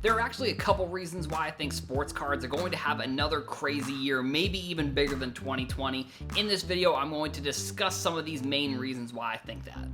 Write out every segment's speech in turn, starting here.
There are actually a couple reasons why I think sports cards are going to have another crazy year, maybe even bigger than 2020. In this video, I'm going to discuss some of these main reasons why I think that.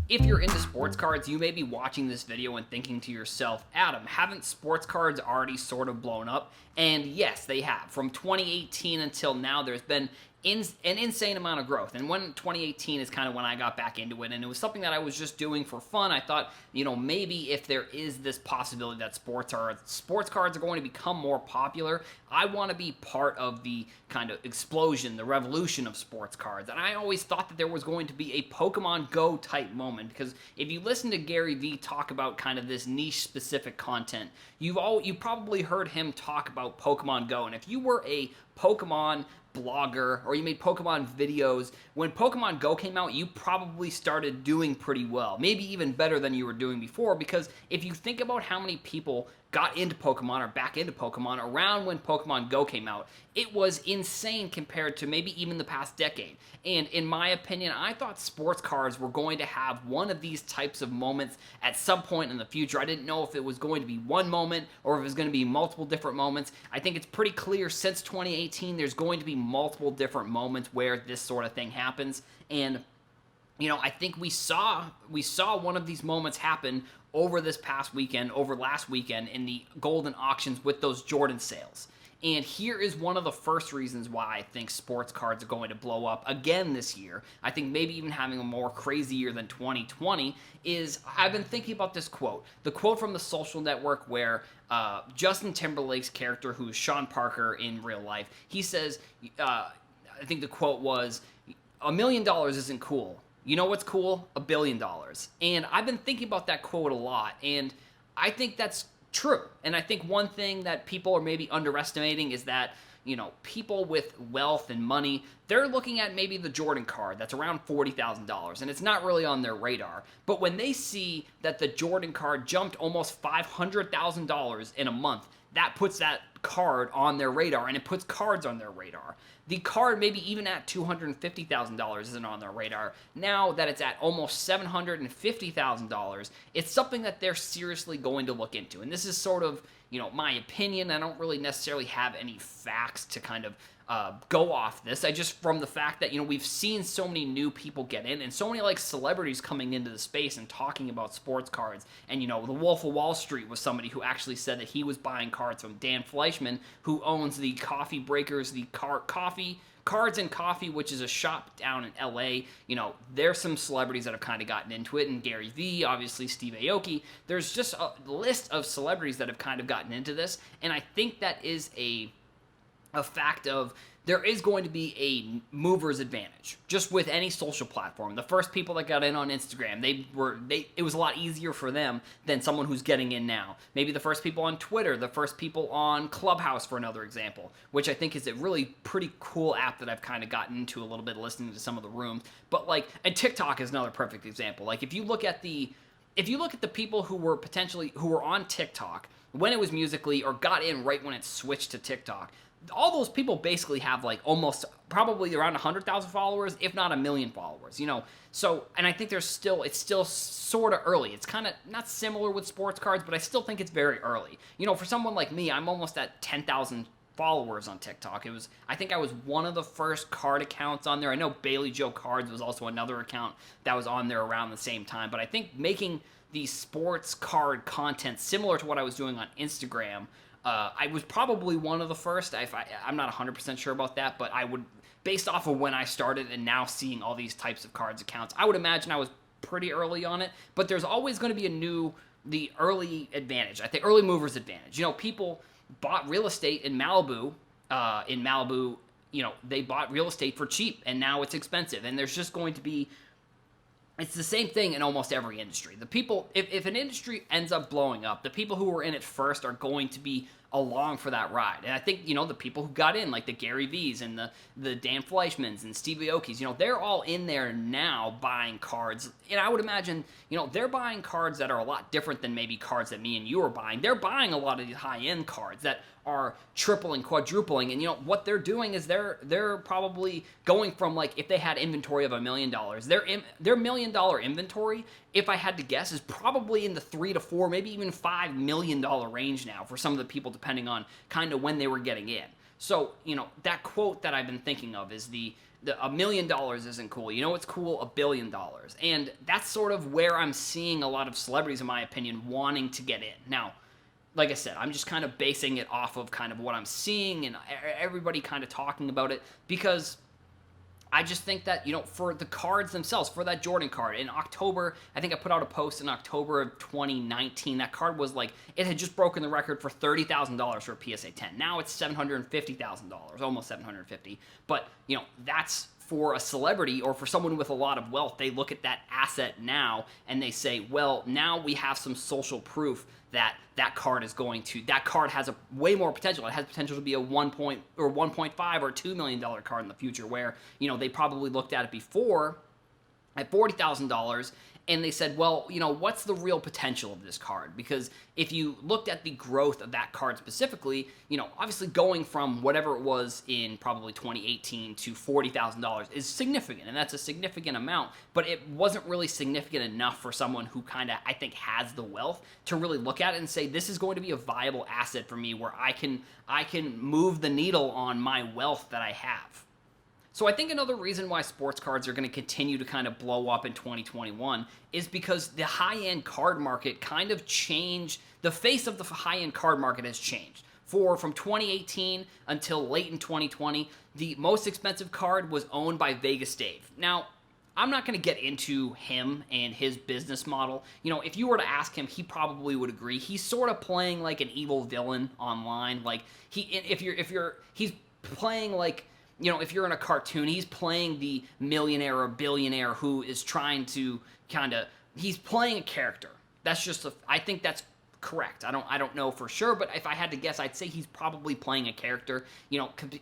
If you're into sports cards, you may be watching this video and thinking to yourself, Adam, haven't sports cards already sort of blown up? And yes, they have. From 2018 until now, there's been an insane amount of growth. And when 2018 is kind of when I got back into it, and it was something that I was just doing for fun. I thought, maybe if there is this possibility that sports cards are going to become more popular, I want to be part of the kind of explosion, the revolution of sports cards. And I always thought that there was going to be a Pokemon Go type moment, because if you listen to Gary Vee talk about kind of this niche specific content, you probably heard him talk about Pokemon Go. And if you were a Pokemon blogger or you made Pokemon videos, when Pokemon Go came out, you probably started doing pretty well, maybe even better than you were doing before, because if you think about how many people got into Pokemon or back into Pokemon around when Pokemon Go came out, it was insane compared to maybe even the past decade. And in my opinion, I thought sports cards were going to have one of these types of moments at some point in the future. I didn't know if it was going to be one moment or if it was going to be multiple different moments. I think it's pretty clear since 2018 there's going to be multiple different moments where this sort of thing happens. And I think we saw one of these moments happen over last weekend in the golden auctions with those Jordan sales. And here is one of the first reasons why I think sports cards are going to blow up again this year. I think maybe even having a more crazy year than 2020 is, I've been thinking about this quote. The quote from The Social Network where Justin Timberlake's character, who is Sean Parker in real life, he says, I think the quote was, $1 million isn't cool. You know what's cool? $1 billion. And I've been thinking about that quote a lot, and I think that's true. And I think one thing that people are maybe underestimating is that, people with wealth and money, they're looking at maybe the Jordan card that's around $40,000, and it's not really on their radar. But when they see that the Jordan card jumped almost $500,000 in a month, that puts that card on their radar, and it puts cards on their radar. The card, maybe even at $250,000, isn't on their radar. Now that it's at almost $750,000, it's something that they're seriously going to look into. And this is sort of, my opinion. I don't really necessarily have any facts to kind of go off this. I just, from the fact that, we've seen so many new people get in and so many celebrities coming into the space and talking about sports cards. And, the Wolf of Wall Street was somebody who actually said that he was buying cards from Dan Fleischman, who owns the Coffee Breakers, the Cards and Coffee, which is a shop down in LA. There's some celebrities that have kind of gotten into it, and Gary Vee, obviously Steve Aoki. There's just a list of celebrities that have kind of gotten into this, and I think that is a fact of there is going to be a mover's advantage just with any social platform. The first people that got in on Instagram, it was a lot easier for them than someone who's getting in now. Maybe the first people on Twitter, the first people on Clubhouse, for another example, which I think is a really pretty cool app that I've kind of gotten into a little bit listening to some of the rooms. But and TikTok is another perfect example. If you look at the people who were on TikTok when it was Musical.ly or got in right when it switched to TikTok, all those people basically have almost probably around 100,000 followers, if not 1 million followers, So, and I think it's still sort of early. It's kind of not similar with sports cards, but I still think it's very early. For someone like me, I'm almost at 10,000 followers on TikTok. I think I was one of the first card accounts on there. I know Bailey Joe Cards was also another account that was on there around the same time, but I think making the sports card content similar to what I was doing on Instagram, I was probably one of the first. I'm not 100% sure about that, but I would, based off of when I started and now seeing all these types of cards accounts, I would imagine I was pretty early on it. But there's always going to be the early advantage. I think early movers advantage. People bought real estate in Malibu. They bought real estate for cheap, and now it's expensive. And there's just going to be. It's the same thing in almost every industry. The people, if an industry ends up blowing up, the people who were in it first are going to be along for that ride. And I think, the people who got in, like the Gary V's and the Dan Fleischmans and Stevie Aoki's, they're all in there now buying cards. And I would imagine, they're buying cards that are a lot different than maybe cards that me and you are buying. They're buying a lot of these high-end cards that are tripling, quadrupling, and what they're doing is they're probably going from, like, if they had inventory of $1 million, their $1 million inventory, if I had to guess, is probably in the $3 to $4, maybe even $5 million range now for some of the people, depending on kind of when they were getting in. So, that quote that I've been thinking of is the $1 million isn't cool. What's cool? $1 billion. And that's sort of where I'm seeing a lot of celebrities, in my opinion, wanting to get in. Now, like I said, I'm just kind of basing it off of kind of what I'm seeing and everybody kind of talking about it, because I just think that, for the cards themselves, for that Jordan card, in October, I think I put out a post in October of 2019, that card was like, it had just broken the record for $30,000 for a PSA 10. Now it's $750,000, almost $750. But, that's for a celebrity or for someone with a lot of wealth. They look at that asset now and they say, well, now we have some social proof that card has a way more potential. It has potential to be a 1.5 or $2 million card in the future, where, they probably looked at it before at $40,000 and they said, well, what's the real potential of this card? Because if you looked at the growth of that card specifically, obviously going from whatever it was in probably 2018 to $40,000 is significant, and that's a significant amount, but it wasn't really significant enough for someone who kind of, I think, has the wealth to really look at it and say, this is going to be a viable asset for me where I can move the needle on my wealth that I have. So I think another reason why sports cards are going to continue to kind of blow up in 2021 is because the high-end card market kind of changed. The face of the high-end card market has changed. From 2018 until late in 2020, the most expensive card was owned by Vegas Dave. Now, I'm not going to get into him and his business model. If you were to ask him, he probably would agree. He's sort of playing like an evil villain online. Like he's playing like, if you're in a cartoon, he's playing the millionaire or billionaire who is trying to he's playing a character. That's just I think that's correct. I don't know for sure, but if I had to guess, I'd say he's probably playing a character,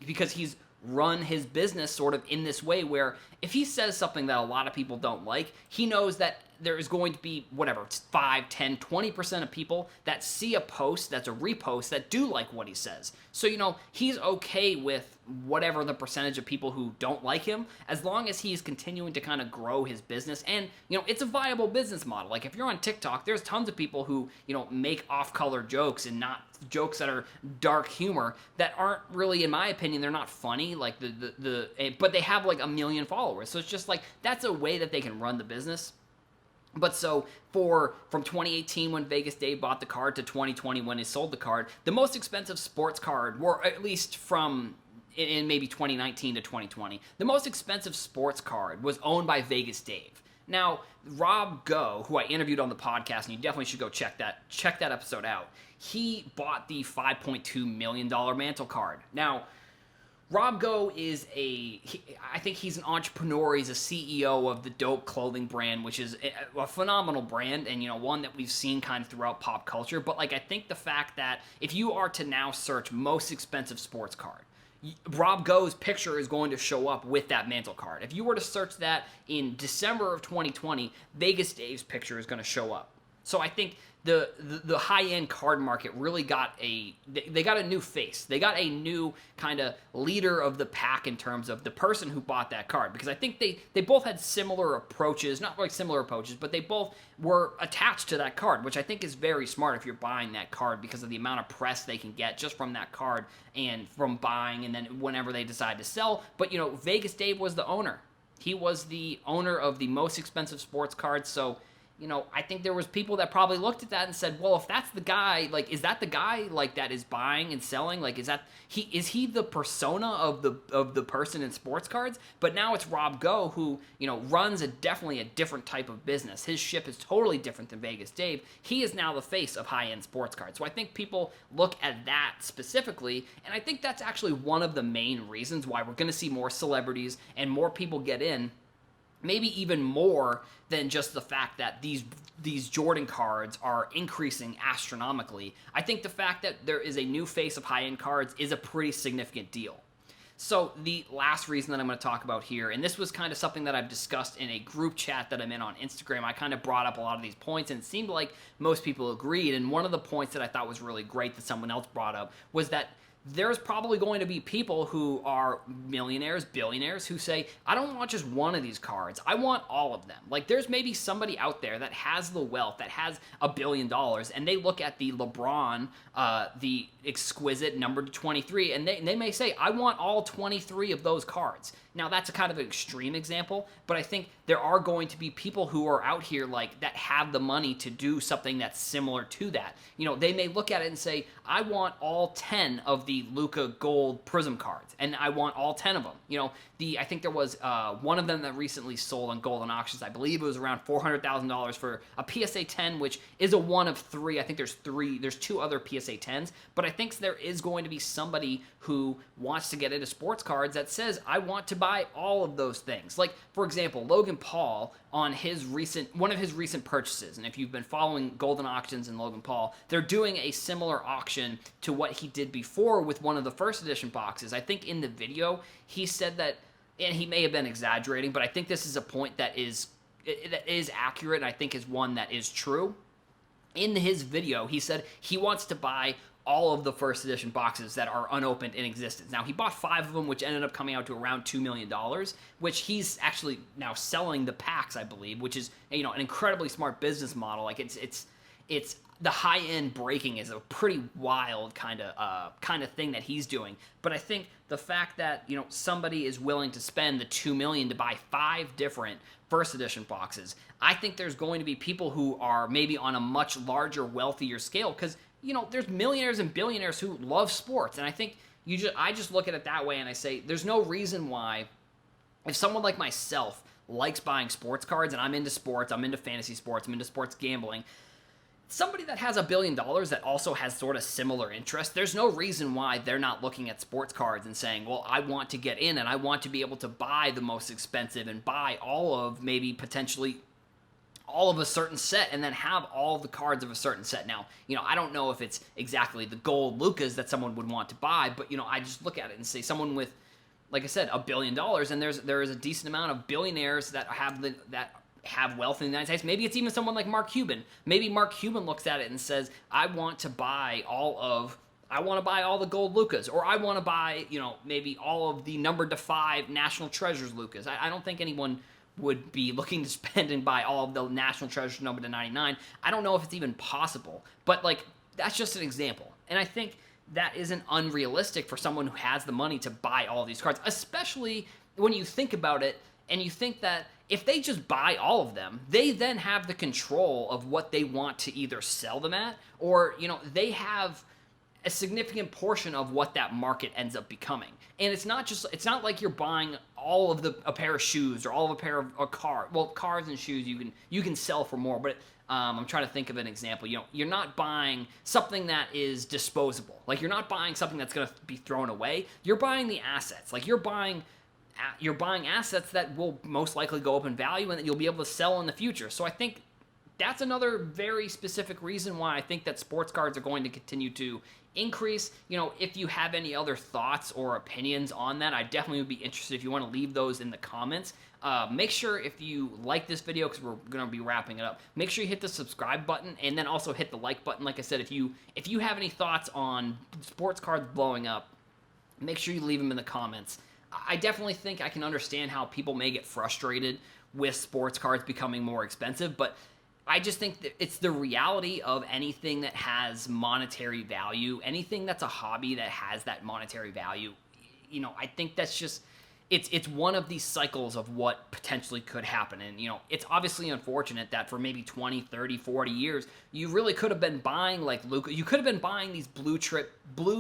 because he's run his business sort of in this way where if he says something that a lot of people don't like, he knows that there is going to be, whatever, 5, 10, 20% of people that see a post that's a repost that do like what he says. So, he's okay with whatever the percentage of people who don't like him, as long as he's continuing to kind of grow his business. And, it's a viable business model. Like, if you're on TikTok, there's tons of people who, make off-color jokes and not jokes that are dark humor that aren't really, in my opinion, they're not funny, like but they have like 1 million followers. So it's just like, that's a way that they can run the business. But so from 2018 when Vegas Dave bought the card to 2020 when he sold the card, the most expensive sports card, or at least from in maybe 2019 to 2020, the most expensive sports card was owned by Vegas Dave. Now, Rob Go, who I interviewed on the podcast, and you definitely should go check that episode out, he bought the $5.2 million Mantle card. Now, Rob Go is I think he's an entrepreneur. He's a CEO of the Dope clothing brand, which is a phenomenal brand and, one that we've seen kind of throughout pop culture. But, I think the fact that if you are to now search most expensive sports card, Rob Go's picture is going to show up with that Mantle card. If you were to search that in December of 2020, Vegas Dave's picture is going to show up. So I think the high-end card market really got they got a new face. They got a new kind of leader of the pack in terms of the person who bought that card. Because I think they both had similar approaches, not like similar approaches, but they both were attached to that card, which I think is very smart if you're buying that card because of the amount of press they can get just from that card and from buying and then whenever they decide to sell. But, Vegas Dave was the owner. He was the owner of the most expensive sports cards, so I think there was people that probably looked at that and said, well, if that's the guy, is that the guy, that is buying and selling? Is he the persona of the person in sports cards? But now it's Rob Go who, runs definitely a different type of business. His ship is totally different than Vegas Dave. He is now the face of high-end sports cards. So I think people look at that specifically, and I think that's actually one of the main reasons why we're going to see more celebrities and more people get in maybe even more than just the fact that these Jordan cards are increasing astronomically. I think the fact that there is a new face of high-end cards is a pretty significant deal. So the last reason that I'm going to talk about here, and this was kind of something that I've discussed in a group chat that I'm in on Instagram, I kind of brought up a lot of these points, and it seemed like most people agreed, and one of the points that I thought was really great that someone else brought up was that there's probably going to be people who are millionaires, billionaires, who say, I don't want just one of these cards. I want all of them. Like, there's maybe somebody out there that has the wealth, that has $1 billion, and they look at the LeBron, the exquisite number 23, and they may say, I want all 23 of those cards. Now, that's a kind of an extreme example, but I think there are going to be people who are out here like that have the money to do something that's similar to that. You know, they may look at it and say, I want all 10 of the Luka Gold Prism cards, and I want all 10 of them. You know, I think there was one of them that recently sold on Golden Auctions. I believe it was around $400,000 for a PSA 10, which is a one of three. I think there's two other PSA 10s, but I think there is going to be somebody who wants to get into sports cards that says, I want to buy all of those things. Like, for example, Logan Paul on one of his recent purchases, and if you've been following Golden Auctions and Logan Paul, they're doing a similar auction to what he did before with one of the first edition boxes. I think in the video he said that, and he may have been exaggerating, but I think this is a point that is accurate, and I think is one that is true. In his video, he said he wants to buy all of the first edition boxes that are unopened in existence. Now, he bought 5 of them, which ended up coming out to around $2 million, which he's actually now selling the packs, I believe, which is, you know, an incredibly smart business model. Like, it's the high-end breaking is a pretty wild kind of thing that he's doing. But I think the fact that, you know, somebody is willing to spend the $2 million to buy 5 different first edition boxes, I think there's going to be people who are maybe on a much larger, wealthier scale, because, you know, there's millionaires and billionaires who love sports, and I think I just look at it that way, and I say there's no reason why, if someone like myself likes buying sports cards, and I'm into sports, I'm into fantasy sports, I'm into sports gambling, somebody that has $1 billion that also has sort of similar interests, there's no reason why they're not looking at sports cards and saying, well, I want to get in, and I want to be able to buy the most expensive and buy all of maybe potentially all of a certain set, and then have all the cards of a certain set. Now, you know, I don't know if it's exactly the gold Lukas that someone would want to buy, but, you know, I just look at it and say someone with, like I said, $1 billion, and there is a decent amount of billionaires that have wealth in the United States. Maybe it's even someone like Mark Cuban. Maybe Mark Cuban looks at it and says, I want to buy all the gold Lukas, or I want to buy, you know, maybe all of the number 5 National Treasures Lukas. I don't think anyone would be looking to spend and buy all of the National Treasures number to 99. I don't know if it's even possible, but, like, that's just an example. And I think that isn't unrealistic for someone who has the money to buy all of these cards, especially when you think about it and you think that if they just buy all of them, they then have the control of what they want to either sell them at, or, you know, they have a significant portion of what that market ends up becoming. And it's not like you're buying all of a pair of shoes or all of a pair of a car. Well, cars and shoes you can sell for more, but I'm trying to think of an example. You know, you're not buying something that is disposable. Like, you're not buying something that's going to be thrown away. You're buying the assets. Like, you're buying assets that will most likely go up in value and that you'll be able to sell in the future. So I think that's another very specific reason why I think that sports cards are going to continue to increase. You know, if you have any other thoughts or opinions on that, I definitely would be interested if you want to leave those in the comments. Make sure if you like this video, because we're going to be wrapping it up, make sure you hit the subscribe button and then also hit the like button. Like I said, if you have any thoughts on sports cards blowing up, make sure you leave them in the comments. I definitely think I can understand how people may get frustrated with sports cards becoming more expensive, but I just think that it's the reality of anything that has monetary value, anything that's a hobby that has that monetary value. You know, I think that's just, it's one of these cycles of what potentially could happen. And, you know, it's obviously unfortunate that for maybe 20, 30, 40 years, you really could have been buying, like Luka, you could have been buying these blue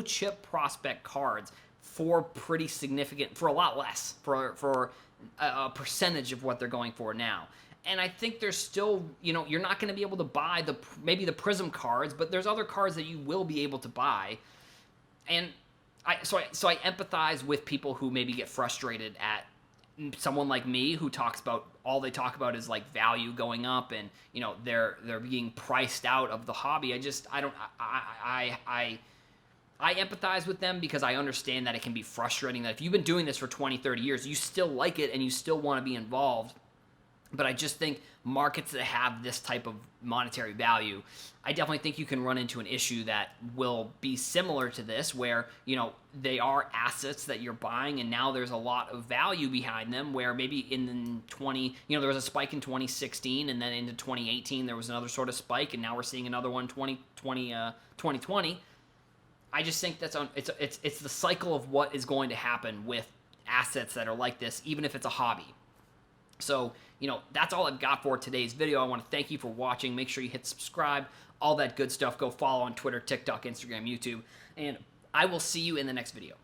chip prospect cards for pretty significant, for a lot less, for a percentage of what they're going for now. And I think there's still, you know, you're not going to be able to buy maybe the Prism cards, but there's other cards that you will be able to buy. And so I empathize with people who maybe get frustrated at someone like me who talks about all they talk about is like value going up, and they're being priced out of the hobby. I empathize with them because I understand that it can be frustrating that if you've been doing this for 20, 30 years, you still like it and you still want to be involved. But I just think markets that have this type of monetary value, I definitely think you can run into an issue that will be similar to this, where, they are assets that you're buying and now there's a lot of value behind them, where maybe in there was a spike in 2016 and then into 2018 there was another sort of spike, and now we're seeing another one 2020. I just think it's the cycle of what is going to happen with assets that are like this, even if it's a hobby. So, that's all I've got for today's video. I want to thank you for watching. Make sure you hit subscribe, all that good stuff. Go follow on Twitter, TikTok, Instagram, YouTube, and I will see you in the next video.